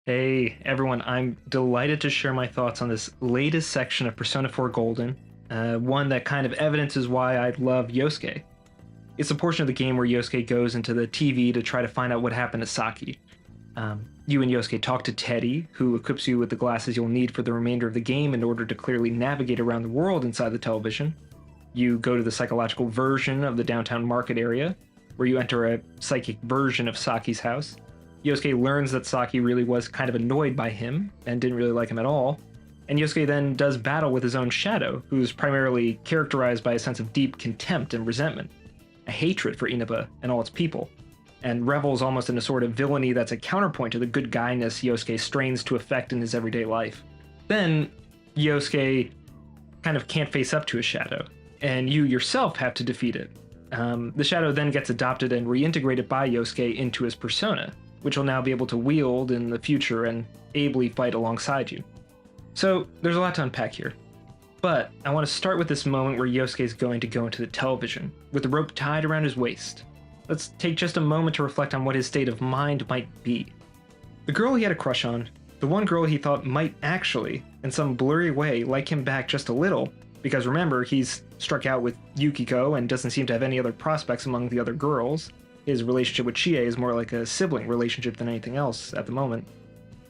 Hey everyone, I'm delighted to share my thoughts on this latest section of Persona 4 Golden, one that kind of evidences why I love Yosuke. It's a portion of the game where Yosuke goes into the TV to try to find out what happened to Saki. You and Yosuke talk to Teddy, who equips you with the glasses you'll need for the remainder of the game in order to clearly navigate around the world inside the television. You go to the psychological version of the downtown market area, where you enter a psychic version of Saki's house. Yosuke learns that Saki really was kind of annoyed by him and didn't really like him at all, and Yosuke then does battle with his own shadow, who's primarily characterized by a sense of deep contempt and resentment, a hatred for Inaba and all its people, and revels almost in a sort of villainy that's a counterpoint to the good guyness Yosuke strains to affect in his everyday life. Then, Yosuke kind of can't face up to his shadow, and you yourself have to defeat it. The shadow then gets adopted and reintegrated by Yosuke into his persona, which will now be able to wield in the future and ably fight alongside you. So there's a lot to unpack here. But I want to start with this moment where Yosuke is going to go into the television, with the rope tied around his waist. Let's take just a moment to reflect on what his state of mind might be. The girl he had a crush on, the one girl he thought might actually, in some blurry way, like him back just a little, because remember, he's struck out with Yukiko and doesn't seem to have any other prospects among the other girls. His relationship with Chie is more like a sibling relationship than anything else at the moment.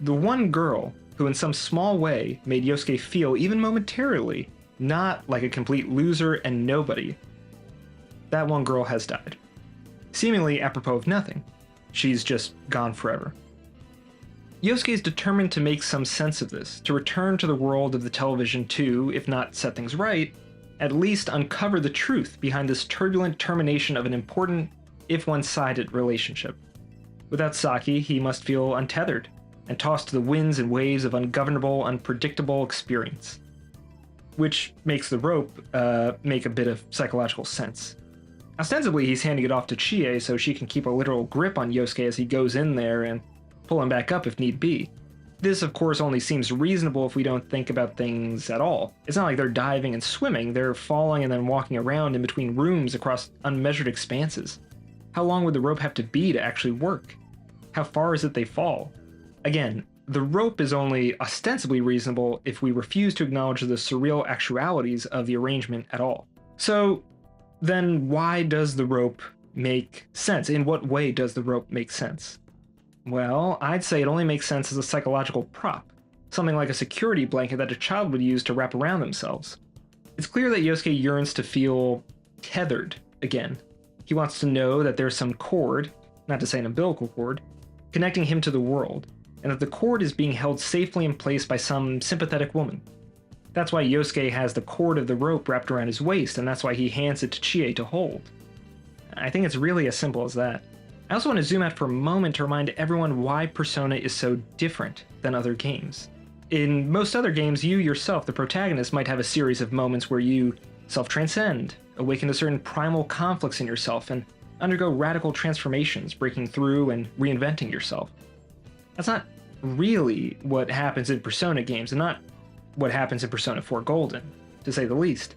The one girl who in some small way made Yosuke feel, even momentarily, not like a complete loser and nobody, that one girl has died. Seemingly apropos of nothing. She's just gone forever. Yosuke is determined to make some sense of this, to return to the world of the television to, if not set things right, at least uncover the truth behind this turbulent termination of an important, if one-sided, relationship. Without Saki, he must feel untethered, and tossed to the winds and waves of ungovernable, unpredictable experience. Which makes the rope make a bit of psychological sense. Ostensibly, he's handing it off to Chie so she can keep a literal grip on Yosuke as he goes in there and pull him back up if need be. This, of course, only seems reasonable if we don't think about things at all. It's not like they're diving and swimming, they're falling and then walking around in between rooms across unmeasured expanses. How long would the rope have to be to actually work? How far is it they fall? Again, the rope is only ostensibly reasonable if we refuse to acknowledge the surreal actualities of the arrangement at all. So then why does the rope make sense? In what way does the rope make sense? Well, I'd say it only makes sense as a psychological prop, something like a security blanket that a child would use to wrap around themselves. It's clear that Yosuke yearns to feel tethered again. He wants to know that there's some cord, not to say an umbilical cord, connecting him to the world, and that the cord is being held safely in place by some sympathetic woman. That's why Yosuke has the cord of the rope wrapped around his waist, and that's why he hands it to Chie to hold. I think it's really as simple as that. I also want to zoom out for a moment to remind everyone why Persona is so different than other games. In most other games, you yourself, the protagonist, might have a series of moments where you self-transcend, awaken to certain primal conflicts in yourself, and undergo radical transformations, breaking through and reinventing yourself. That's not really what happens in Persona games, and not what happens in Persona 4 Golden, to say the least.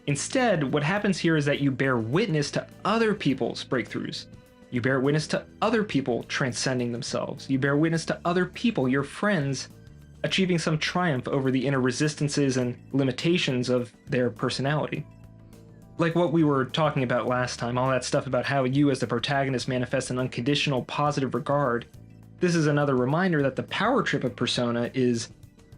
Instead, what happens here is that you bear witness to other people's breakthroughs. You bear witness to other people transcending themselves. You bear witness to other people, your friends, achieving some triumph over the inner resistances and limitations of their personality. Like what we were talking about last time, all that stuff about how you as the protagonist manifest an unconditional positive regard, this is another reminder that the power trip of Persona is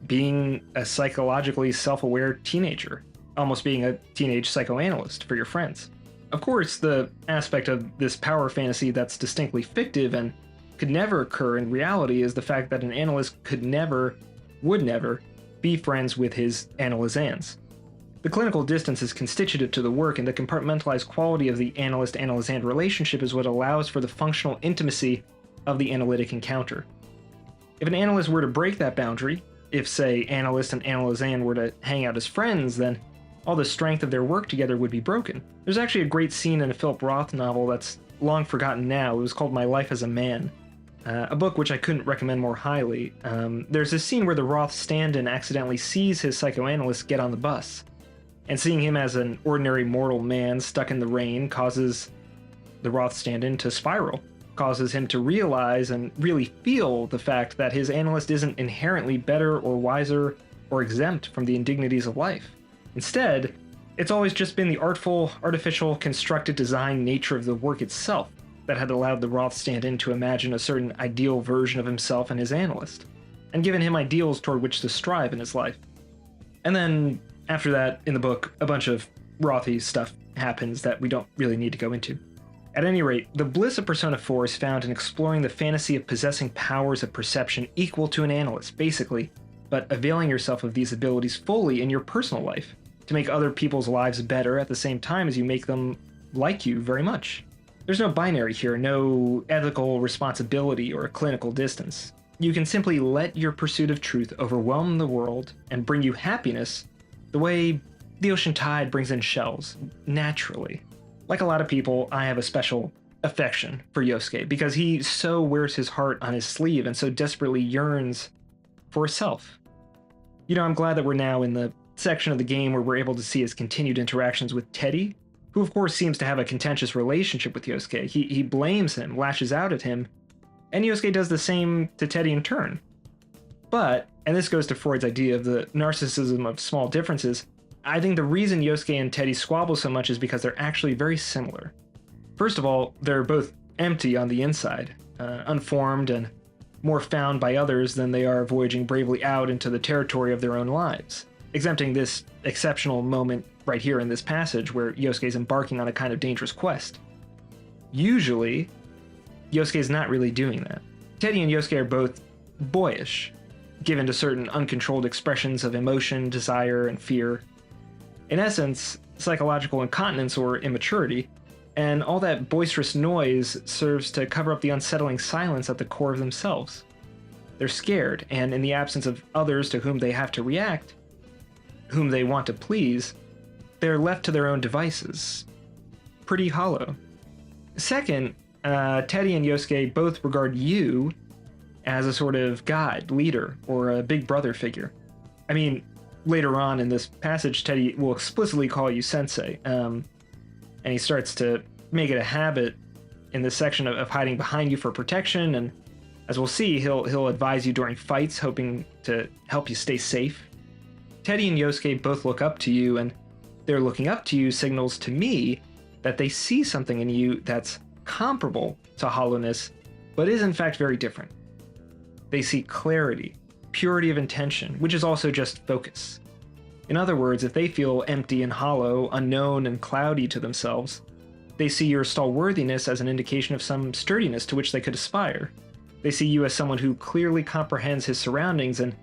being a psychologically self-aware teenager, almost being a teenage psychoanalyst for your friends. Of course, the aspect of this power fantasy that's distinctly fictive and could never occur in reality is the fact that an analyst could never, would never, be friends with his analysans. The clinical distance is constitutive to the work, and the compartmentalized quality of the analyst-analysand relationship is what allows for the functional intimacy of the analytic encounter. If an analyst were to break that boundary, if, say, analyst and analysand were to hang out as friends, then all the strength of their work together would be broken. There's actually a great scene in a Philip Roth novel that's long forgotten now. It was called My Life as a Man, a book which I couldn't recommend more highly. There's this scene where the Roth stand-in accidentally sees his psychoanalyst get on the bus, and seeing him as an ordinary mortal man stuck in the rain causes the Roth stand-in to spiral. causes him to realize and really feel the fact that his analyst isn't inherently better or wiser or exempt from the indignities of life. Instead, it's always just been the artful, artificial, constructed design nature of the work itself that had allowed the Roth stand-in to imagine a certain ideal version of himself and his analyst, and given him ideals toward which to strive in his life. And then, after that, in the book, a bunch of Rothy stuff happens that we don't really need to go into. At any rate, the bliss of Persona 4 is found in exploring the fantasy of possessing powers of perception equal to an analyst, basically, but availing yourself of these abilities fully in your personal life, to make other people's lives better at the same time as you make them like you very much. There's no binary here, no ethical responsibility or clinical distance. You can simply let your pursuit of truth overwhelm the world and bring you happiness the way the ocean tide brings in shells, naturally. Like a lot of people, I have a special affection for Yosuke because he so wears his heart on his sleeve and so desperately yearns for self. You know, I'm glad that we're now in the section of the game where we're able to see his continued interactions with Teddy, who of course seems to have a contentious relationship with Yosuke. He blames him, lashes out at him, and Yosuke does the same to Teddy in turn. But, and this goes to Freud's idea of the narcissism of small differences, I think the reason Yosuke and Teddy squabble so much is because they're actually very similar. First of all, they're both empty on the inside, unformed and more found by others than they are voyaging bravely out into the territory of their own lives, exempting this exceptional moment right here in this passage where Yosuke is embarking on a kind of dangerous quest. Usually, Yosuke is not really doing that. Teddy and Yosuke are both boyish, given to certain uncontrolled expressions of emotion, desire, and fear. In essence, psychological incontinence or immaturity, and all that boisterous noise serves to cover up the unsettling silence at the core of themselves. They're scared, and in the absence of others to whom they have to react, whom they want to please, they're left to their own devices. Pretty hollow. Second, Teddy and Yosuke both regard you as a sort of guide, leader, or a big brother figure. I mean, later on in this passage, Teddy will explicitly call you sensei, and he starts to make it a habit in this section of hiding behind you for protection, and as we'll see, he'll advise you during fights, hoping to help you stay safe. Teddy and Yosuke both look up to you, and their looking up to you signals to me that they see something in you that's comparable to hollowness, but is in fact very different. They see clarity, purity of intention, which is also just focus. In other words, if they feel empty and hollow, unknown and cloudy to themselves, they see your stalworthiness as an indication of some sturdiness to which they could aspire. They see you as someone who clearly comprehends his surroundings and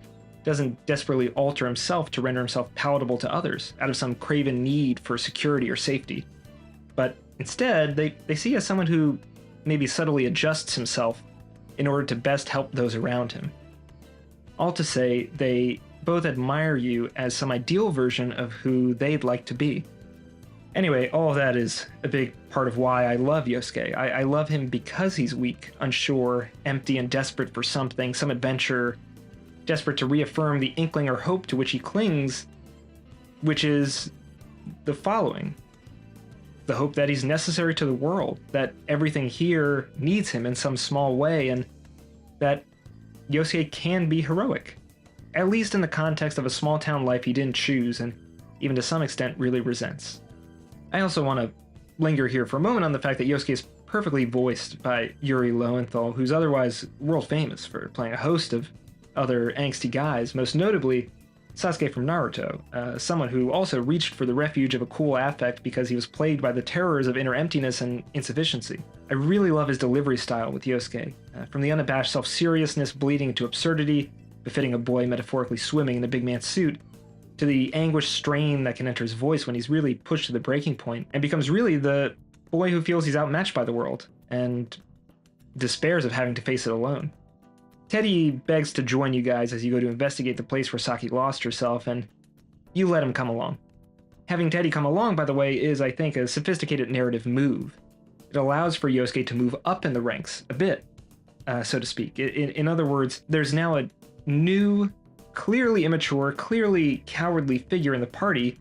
doesn't desperately alter himself to render himself palatable to others out of some craven need for security or safety. But instead, they see you as someone who maybe subtly adjusts himself in order to best help those around him. All to say, they both admire you as some ideal version of who they'd like to be. Anyway, all of that is a big part of why I love Yosuke. I love him because he's weak, unsure, empty, and desperate for something, some adventure, desperate to reaffirm the inkling or hope to which he clings, which is the following. The hope that he's necessary to the world, that everything here needs him in some small way, and that Yosuke can be heroic, at least in the context of a small town life he didn't choose and even to some extent really resents. I also want to linger here for a moment on the fact that Yosuke is perfectly voiced by Yuri Lowenthal, who's otherwise world famous for playing a host of other angsty guys, most notably Sasuke from Naruto, someone who also reached for the refuge of a cool affect because he was plagued by the terrors of inner emptiness and insufficiency. I really love his delivery style with Yosuke, from the unabashed self-seriousness bleeding into absurdity, befitting a boy metaphorically swimming in a big man's suit, to the anguished strain that can enter his voice when he's really pushed to the breaking point and becomes really the boy who feels he's outmatched by the world and despairs of having to face it alone. Teddy begs to join you guys as you go to investigate the place where Saki lost herself, and you let him come along. Having Teddy come along, by the way, is, I think, a sophisticated narrative move. It allows for Yosuke to move up in the ranks a bit, so to speak. In other words, there's now a new, clearly immature, clearly cowardly figure in the party,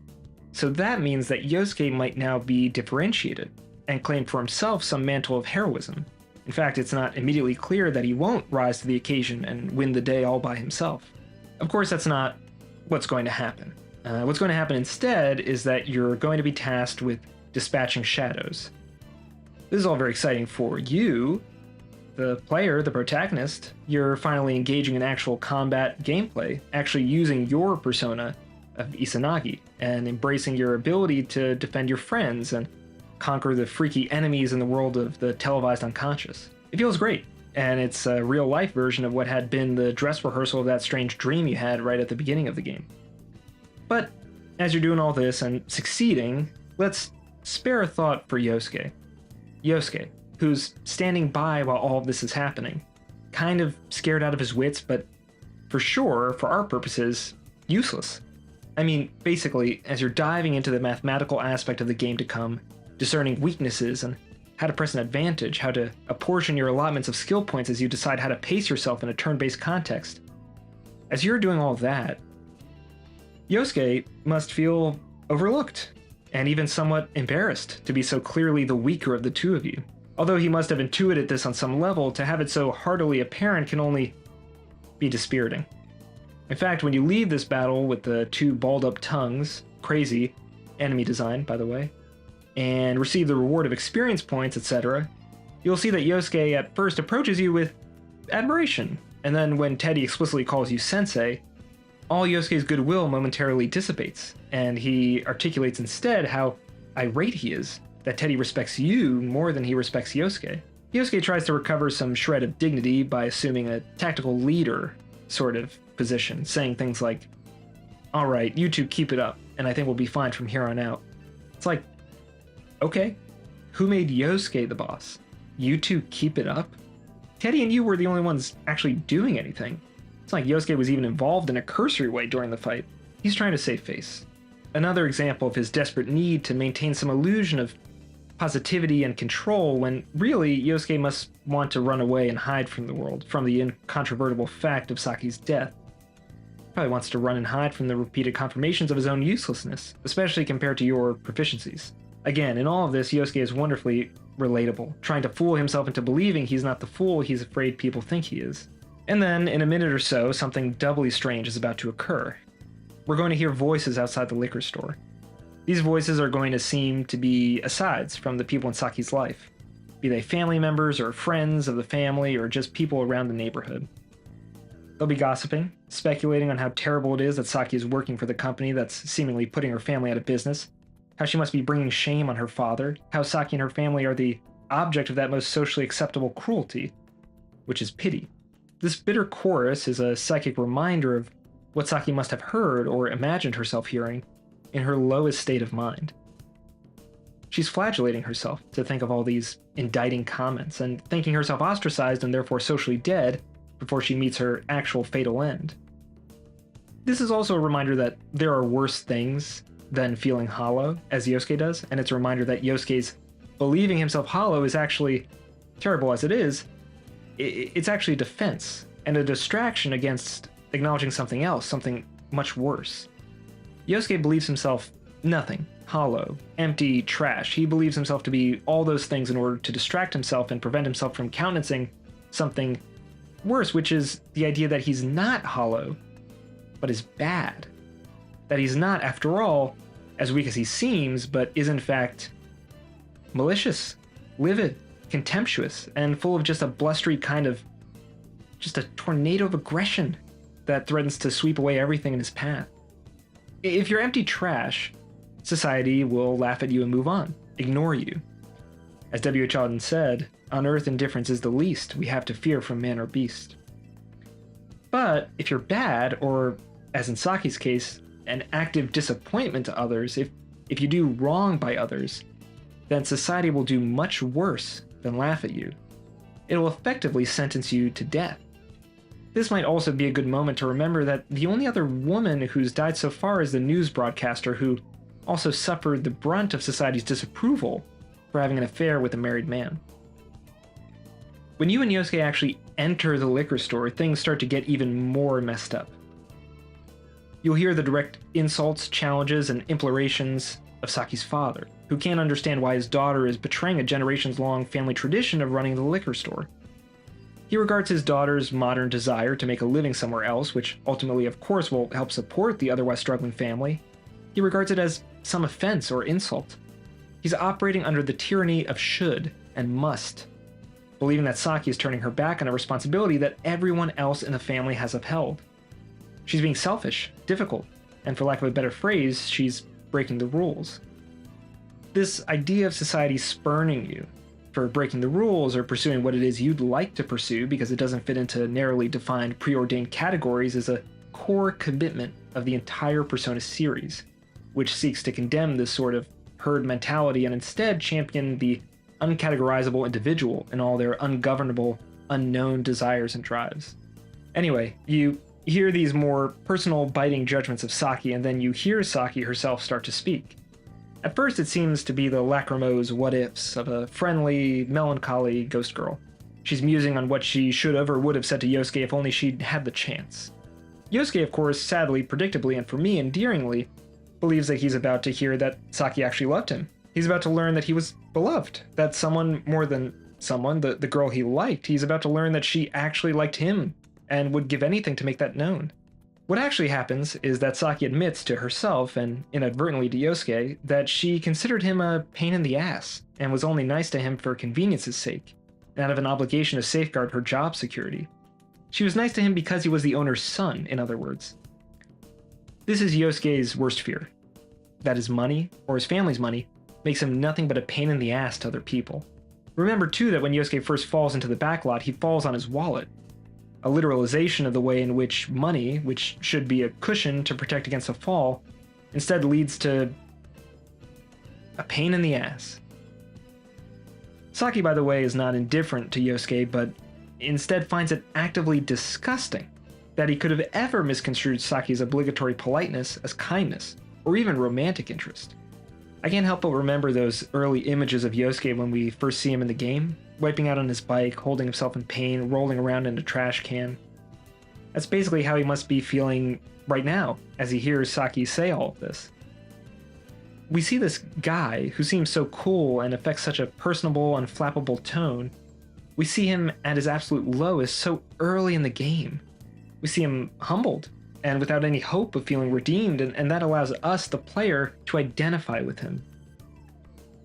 so that means that Yosuke might now be differentiated and claim for himself some mantle of heroism. In fact, it's not immediately clear that he won't rise to the occasion and win the day all by himself. Of course, that's not what's going to happen. What's going to happen instead is that you're going to be tasked with dispatching shadows. This is all very exciting for you, the player, the protagonist. You're finally engaging in actual combat gameplay, actually using your persona of Izanagi and embracing your ability to defend your friends and conquer the freaky enemies in the world of the televised unconscious. It feels great, and it's a real-life version of what had been the dress rehearsal of that strange dream you had right at the beginning of the game. But as you're doing all this and succeeding, let's spare a thought for Yosuke. Yosuke, who's standing by while all of this is happening, kind of scared out of his wits, but for sure, for our purposes, useless. I mean, basically, as you're diving into the mathematical aspect of the game to come, discerning weaknesses and how to press an advantage, how to apportion your allotments of skill points as you decide how to pace yourself in a turn-based context. As you're doing all that, Yosuke must feel overlooked, and even somewhat embarrassed to be so clearly the weaker of the two of you. Although he must have intuited this on some level, to have it so heartily apparent can only be dispiriting. In fact, when you leave this battle with the two balled-up tongues, crazy, enemy design, by the way, and receive the reward of experience points, etc., you'll see that Yosuke at first approaches you with admiration, and then when Teddy explicitly calls you sensei, all Yosuke's goodwill momentarily dissipates, and he articulates instead how irate he is that Teddy respects you more than he respects Yosuke. Yosuke tries to recover some shred of dignity by assuming a tactical leader sort of position, saying things like, "Alright, you two keep it up, and I think we'll be fine from here on out." It's like, okay, who made Yosuke the boss? You two keep it up? Teddy and you were the only ones actually doing anything. It's like Yosuke was even involved in a cursory way during the fight. He's trying to save face. Another example of his desperate need to maintain some illusion of positivity and control when really Yosuke must want to run away and hide from the world, from the incontrovertible fact of Saki's death. Probably wants to run and hide from the repeated confirmations of his own uselessness, especially compared to your proficiencies. Again, in all of this, Yosuke is wonderfully relatable, trying to fool himself into believing he's not the fool he's afraid people think he is. And then, in a minute or so, something doubly strange is about to occur. We're going to hear voices outside the liquor store. These voices are going to seem to be asides from the people in Saki's life, be they family members or friends of the family or just people around the neighborhood. They'll be gossiping, speculating on how terrible it is that Saki is working for the company that's seemingly putting her family out of business, how she must be bringing shame on her father, how Saki and her family are the object of that most socially acceptable cruelty, which is pity. This bitter chorus is a psychic reminder of what Saki must have heard or imagined herself hearing in her lowest state of mind. She's flagellating herself to think of all these indicting comments and thinking herself ostracized and therefore socially dead before she meets her actual fatal end. This is also a reminder that there are worse things than feeling hollow, as Yosuke does, and it's a reminder that Yosuke's believing himself hollow is actually, terrible as it is, it's actually a defense and a distraction against acknowledging something else, something much worse. Yosuke believes himself nothing, hollow, empty, trash. He believes himself to be all those things in order to distract himself and prevent himself from countenancing something worse, which is the idea that he's not hollow, but is bad. That he's not, after all, as weak as he seems, but is in fact malicious, livid, contemptuous, and full of just a blustery kind of, just a tornado of aggression that threatens to sweep away everything in his path. If you're empty trash, society will laugh at you and move on, ignore you. As W.H. Auden said, on earth indifference is the least we have to fear from man or beast. But if you're bad, or as in Saki's case, an active disappointment to others, if you do wrong by others, then society will do much worse than laugh at you. It will effectively sentence you to death. This might also be a good moment to remember that the only other woman who's died so far is the news broadcaster who also suffered the brunt of society's disapproval for having an affair with a married man. When you and Yosuke actually enter the liquor store, things start to get even more messed up. You'll hear the direct insults, challenges, and implorations of Saki's father, who can't understand why his daughter is betraying a generations-long family tradition of running the liquor store. He regards his daughter's modern desire to make a living somewhere else, which ultimately of course will help support the otherwise struggling family. He regards it as some offense or insult. He's operating under the tyranny of should and must, believing that Saki is turning her back on a responsibility that everyone else in the family has upheld. She's being selfish, difficult, and for lack of a better phrase, she's breaking the rules. This idea of society spurning you for breaking the rules or pursuing what it is you'd like to pursue because it doesn't fit into narrowly defined preordained categories is a core commitment of the entire Persona series, which seeks to condemn this sort of herd mentality and instead champion the uncategorizable individual and all their ungovernable, unknown desires and drives. Anyway, you hear these more personal, biting judgments of Saki, and then you hear Saki herself start to speak. At first, it seems to be the lachrymose what-ifs of a friendly, melancholy ghost girl. She's musing on what she should have or would have said to Yosuke if only she'd had the chance. Yosuke, of course, sadly, predictably, and for me, endearingly, believes that he's about to hear that Saki actually loved him. He's about to learn that he was beloved, that someone more than someone, the girl he liked, he's about to learn that she actually liked him and would give anything to make that known. What actually happens is that Saki admits to herself, and inadvertently to Yosuke, that she considered him a pain in the ass, and was only nice to him for convenience's sake, and out of an obligation to safeguard her job security. She was nice to him because he was the owner's son, in other words. This is Yosuke's worst fear, that his money, or his family's money, makes him nothing but a pain in the ass to other people. Remember too that when Yosuke first falls into the backlot, he falls on his wallet. A literalization of the way in which money, which should be a cushion to protect against a fall, instead leads to a pain in the ass. Saki, by the way, is not indifferent to Yosuke, but instead finds it actively disgusting that he could have ever misconstrued Saki's obligatory politeness as kindness, or even romantic interest. I can't help but remember those early images of Yosuke when we first see him in the game, wiping out on his bike, holding himself in pain, rolling around in a trash can. That's basically how he must be feeling right now, as he hears Saki say all of this. We see this guy, who seems so cool and affects such a personable, unflappable tone. We see him at his absolute lowest so early in the game. We see him humbled, and without any hope of feeling redeemed, and that allows us, the player, to identify with him.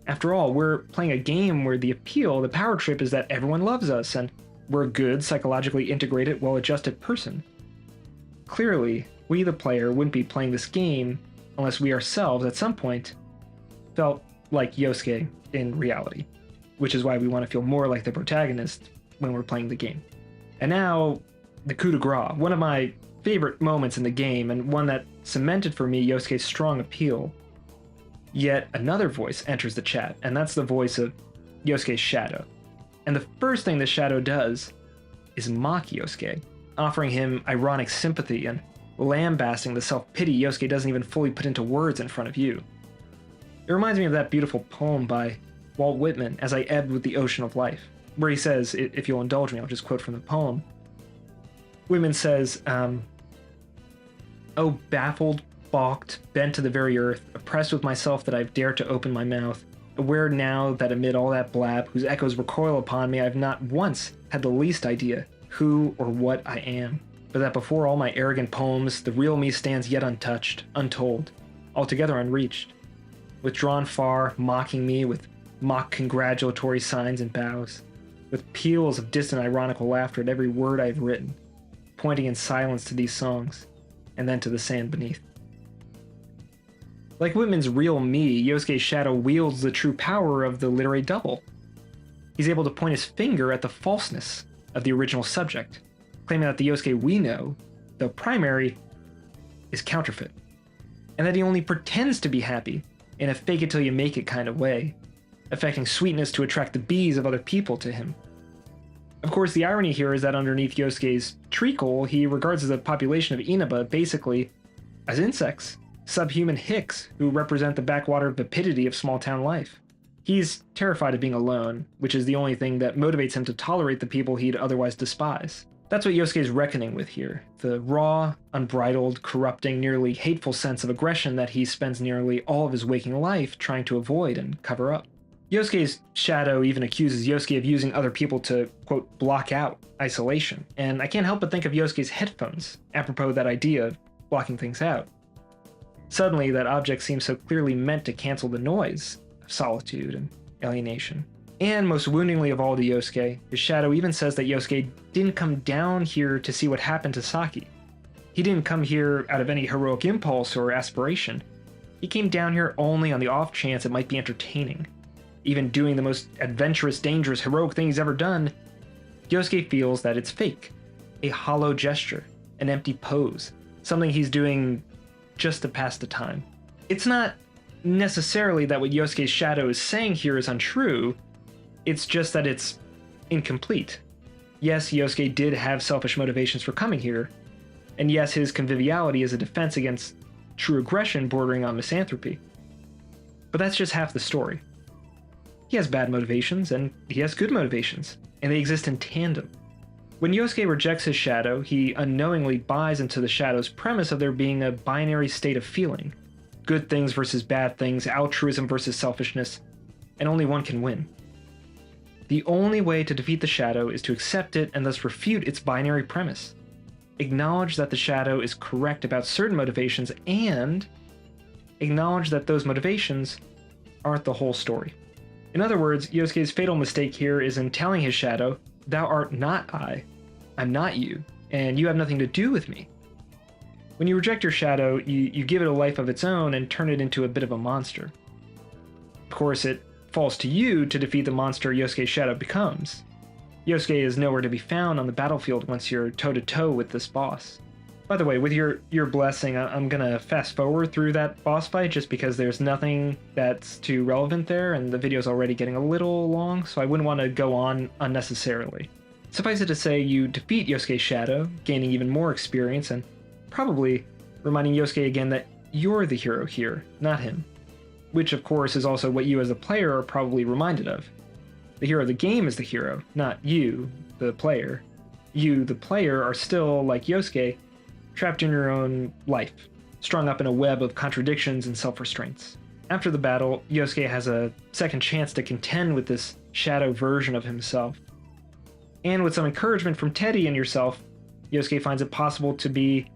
After all, we're playing a game where the appeal, the power trip, is that everyone loves us, and we're a good, psychologically integrated, well-adjusted person. Clearly, we, the player, wouldn't be playing this game unless we ourselves, at some point, felt like Yosuke in reality, which is why we want to feel more like the protagonist when we're playing the game. And now, the coup de grace, one of my favorite moments in the game, and one that cemented for me Yosuke's strong appeal. Yet another voice enters the chat, and that's the voice of Yosuke's shadow. And the first thing the shadow does is mock Yosuke, offering him ironic sympathy and lambasting the self-pity Yosuke doesn't even fully put into words in front of you. It reminds me of that beautiful poem by Walt Whitman, As I Ebbed with the Ocean of Life, where he says, if you'll indulge me, I'll just quote from the poem. Whitman says, "Oh, baffled, balked, bent to the very earth, oppressed with myself that I've dared to open my mouth, aware now that amid all that blab, whose echoes recoil upon me, I've not once had the least idea who or what I am, but that before all my arrogant poems, the real me stands yet untouched, untold, altogether unreached, withdrawn far, mocking me with mock congratulatory signs and bows, with peals of distant ironical laughter at every word I've written, pointing in silence to these songs, and then to the sand beneath." Like Whitman's real me, Yosuke's shadow wields the true power of the literary double. He's able to point his finger at the falseness of the original subject, claiming that the Yosuke we know, though primary, is counterfeit, and that he only pretends to be happy in a fake-it-till-you-make-it kind of way, affecting sweetness to attract the bees of other people to him. Of course, the irony here is that underneath Yosuke's treacle, he regards the population of Inaba basically as insects, subhuman hicks who represent the backwater vapidity of small-town life. He's terrified of being alone, which is the only thing that motivates him to tolerate the people he'd otherwise despise. That's what Yosuke is reckoning with here, the raw, unbridled, corrupting, nearly hateful sense of aggression that he spends nearly all of his waking life trying to avoid and cover up. Yosuke's shadow even accuses Yosuke of using other people to, quote, block out isolation, and I can't help but think of Yosuke's headphones, apropos that idea of blocking things out. Suddenly, that object seems so clearly meant to cancel the noise of solitude and alienation. And most woundingly of all to Yosuke, his shadow even says that Yosuke didn't come down here to see what happened to Saki. He didn't come here out of any heroic impulse or aspiration. He came down here only on the off chance it might be entertaining. Even doing the most adventurous, dangerous, heroic thing he's ever done, Yosuke feels that it's fake. A hollow gesture, an empty pose, something he's doing just to pass the time. It's not necessarily that what Yosuke's shadow is saying here is untrue, it's just that it's incomplete. Yes, Yosuke did have selfish motivations for coming here, and yes, his conviviality is a defense against true aggression bordering on misanthropy. But that's just half the story. He has bad motivations, and he has good motivations, and they exist in tandem. When Yosuke rejects his shadow, he unknowingly buys into the shadow's premise of there being a binary state of feeling. Good things versus bad things, altruism versus selfishness, and only one can win. The only way to defeat the shadow is to accept it and thus refute its binary premise. Acknowledge that the shadow is correct about certain motivations and acknowledge that those motivations aren't the whole story. In other words, Yosuke's fatal mistake here is in telling his shadow, "Thou art not I, I'm not you, and you have nothing to do with me." When you reject your shadow, you give it a life of its own and turn it into a bit of a monster. Of course, it falls to you to defeat the monster Yosuke's shadow becomes. Yosuke is nowhere to be found on the battlefield once you're toe-to-toe with this boss. By the way, with your blessing, I'm gonna fast forward through that boss fight just because there's nothing that's too relevant there and the video's already getting a little long, so I wouldn't want to go on unnecessarily. Suffice it to say, you defeat Yosuke's shadow, gaining even more experience and probably reminding Yosuke again that you're the hero here, not him. Which, of course, is also what you as a player are probably reminded of. The hero of the game is the hero, not you, the player. You, the player, are still, like Yosuke, trapped in your own life, strung up in a web of contradictions and self-restraints. After the battle, Yosuke has a second chance to contend with this shadow version of himself. And with some encouragement from Teddy and yourself, Yosuke finds it possible to be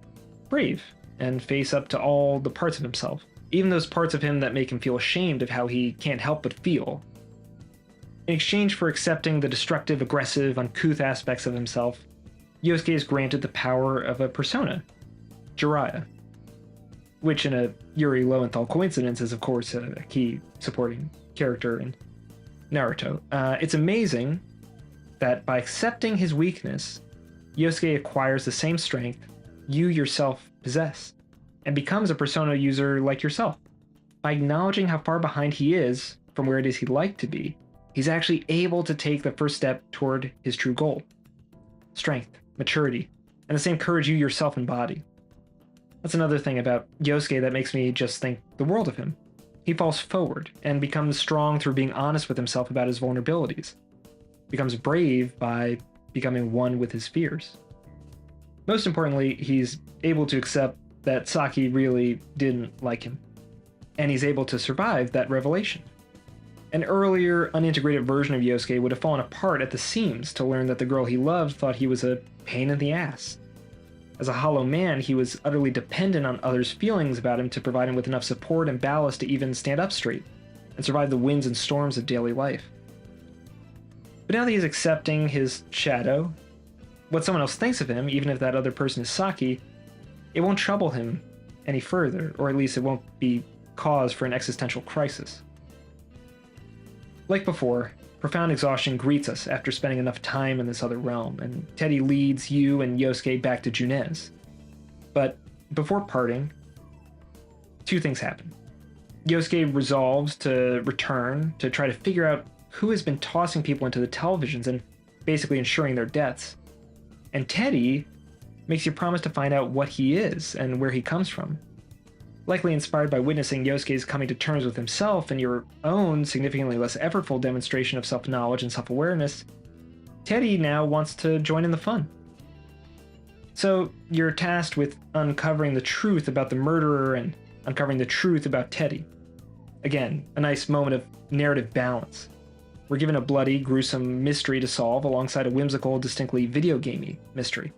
brave and face up to all the parts of himself. Even those parts of him that make him feel ashamed of how he can't help but feel. In exchange for accepting the destructive, aggressive, uncouth aspects of himself, Yosuke is granted the power of a persona, Jiraiya, which in a Yuri Lowenthal coincidence is of course a key supporting character in Naruto. It's amazing that by accepting his weakness, Yosuke acquires the same strength you yourself possess, and becomes a persona user like yourself. By acknowledging how far behind he is from where it is he'd like to be, he's actually able to take the first step toward his true goal. Strength, maturity, and the same courage you yourself embody. That's another thing about Yosuke that makes me just think the world of him. He falls forward and becomes strong through being honest with himself about his vulnerabilities. Becomes brave by becoming one with his fears. Most importantly, he's able to accept that Saki really didn't like him, and he's able to survive that revelation. An earlier, unintegrated version of Yosuke would have fallen apart at the seams to learn that the girl he loved thought he was a pain in the ass. As a hollow man, he was utterly dependent on others' feelings about him to provide him with enough support and ballast to even stand up straight and survive the winds and storms of daily life. But now that he's accepting his shadow, what someone else thinks of him, even if that other person is Saki, it won't trouble him any further, or at least it won't be cause for an existential crisis. Like before, profound exhaustion greets us after spending enough time in this other realm, and Teddy leads you and Yosuke back to Junez. But before parting, two things happen. Yosuke resolves to return to try to figure out who has been tossing people into the televisions and basically ensuring their deaths. And Teddy makes you promise to find out what he is and where he comes from. Likely inspired by witnessing Yosuke's coming to terms with himself and your own significantly less effortful demonstration of self-knowledge and self-awareness, Teddy now wants to join in the fun. So you're tasked with uncovering the truth about the murderer and uncovering the truth about Teddy. Again, a nice moment of narrative balance. We're given a bloody, gruesome mystery to solve alongside a whimsical, distinctly video gamey mystery.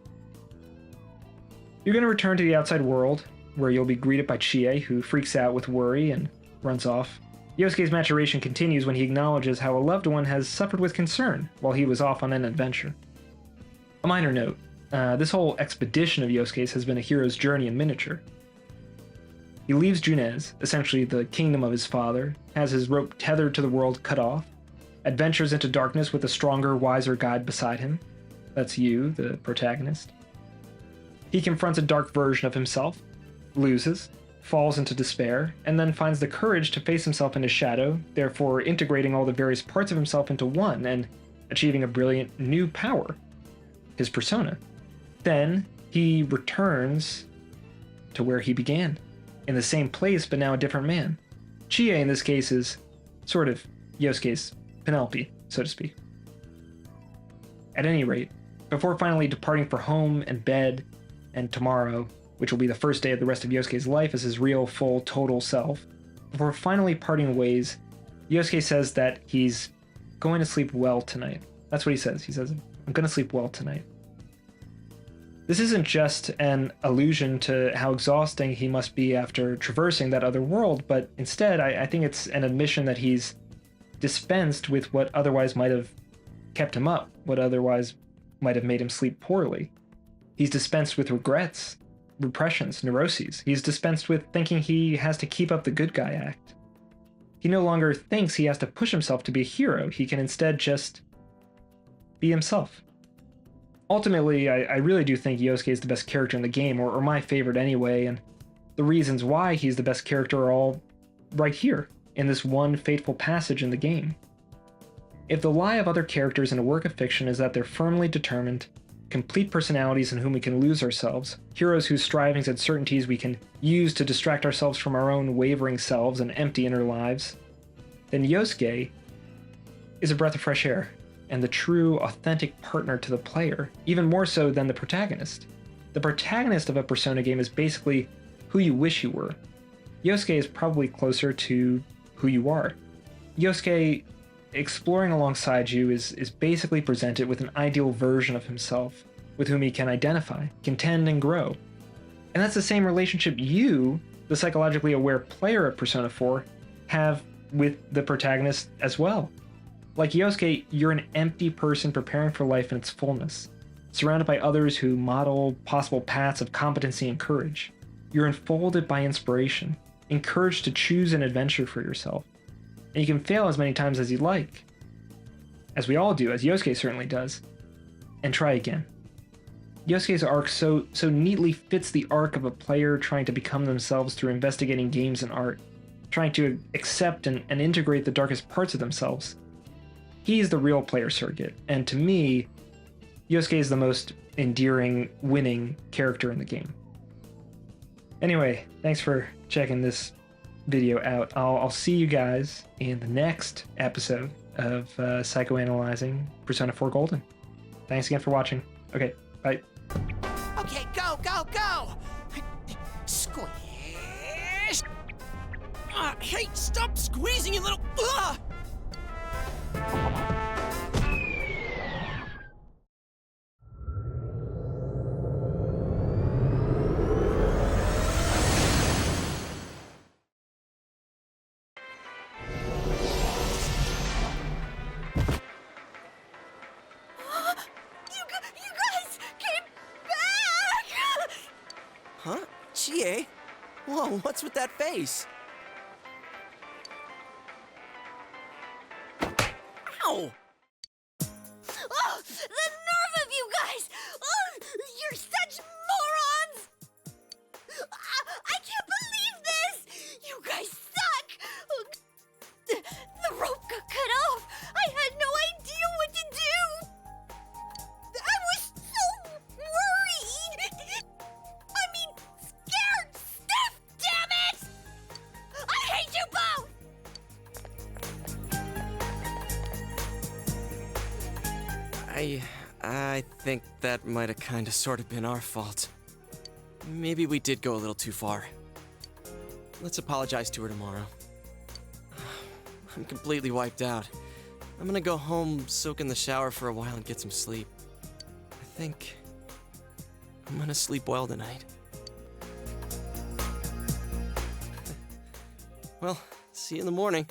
You're going to return to the outside world, where you'll be greeted by Chie, who freaks out with worry and runs off. Yosuke's maturation continues when he acknowledges how a loved one has suffered with concern while he was off on an adventure. A minor note, this whole expedition of Yosuke's has been a hero's journey in miniature. He leaves Junez, essentially the kingdom of his father, has his rope tethered to the world cut off, adventures into darkness with a stronger, wiser guide beside him. That's you, the protagonist. He confronts a dark version of himself, loses, falls into despair, and then finds the courage to face himself in his shadow, therefore integrating all the various parts of himself into one and achieving a brilliant new power, his persona. Then he returns to where he began, in the same place but now a different man. Chie in this case is sort of Yosuke's Penelope, so to speak. At any rate, before finally departing for home and bed and tomorrow, which will be the first day of the rest of Yosuke's life as his real, full, total self, before finally parting ways, Yosuke says that he's going to sleep well tonight. That's what he says. He says, I'm going to sleep well tonight. This isn't just an allusion to how exhausting he must be after traversing that other world, but instead, I think it's an admission that he's dispensed with what otherwise might have kept him up, what otherwise might have made him sleep poorly. He's dispensed with regrets, repressions, neuroses. He's dispensed with thinking he has to keep up the good guy act. He no longer thinks he has to push himself to be a hero. He can instead just be himself. Ultimately, I really do think Yosuke is the best character in the game, or my favorite anyway, and the reasons why he's the best character are all right here, in this one fateful passage in the game. If the lie of other characters in a work of fiction is that they're firmly determined, complete personalities in whom we can lose ourselves, heroes whose strivings and certainties we can use to distract ourselves from our own wavering selves and empty inner lives, then Yosuke is a breath of fresh air, and the true, authentic partner to the player, even more so than the protagonist. The protagonist of a Persona game is basically who you wish you were. Yosuke is probably closer to who you are. Yosuke, exploring alongside you, is basically presented with an ideal version of himself, with whom he can identify, contend, and grow. And that's the same relationship you, the psychologically aware player of Persona 4, have with the protagonist as well. Like Yosuke, you're an empty person preparing for life in its fullness, surrounded by others who model possible paths of competency and courage. You're enfolded by inspiration, encouraged to choose an adventure for yourself. And you can fail as many times as you like, as we all do, as Yosuke certainly does, and try again. Yosuke's arc so neatly fits the arc of a player trying to become themselves through investigating games and art, trying to accept and integrate the darkest parts of themselves. He's the real player surrogate, and to me, Yosuke is the most endearing, winning character in the game. Anyway, thanks for checking this video out. I'll see you guys in the next episode of Psychoanalyzing Persona 4 Golden. Thanks again for watching. Okay, bye. Okay, go, go, go! Squish! Hey, stop squeezing, you little... Huh? Chie? Whoa, what's with that face? Ow! Oh, the nerve of you guys! Oh, you're such morons! I can't believe this! You guys suck! The rope got cut off! I had no idea what to do! I was so worried! I mean, scared stiff, damn it! I hate you both! I think that might have kinda sorta been our fault. Maybe we did go a little too far. Let's apologize to her tomorrow. I'm completely wiped out. I'm gonna go home, soak in the shower for a while, and get some sleep. I think I'm gonna sleep well tonight. Well, see you in the morning.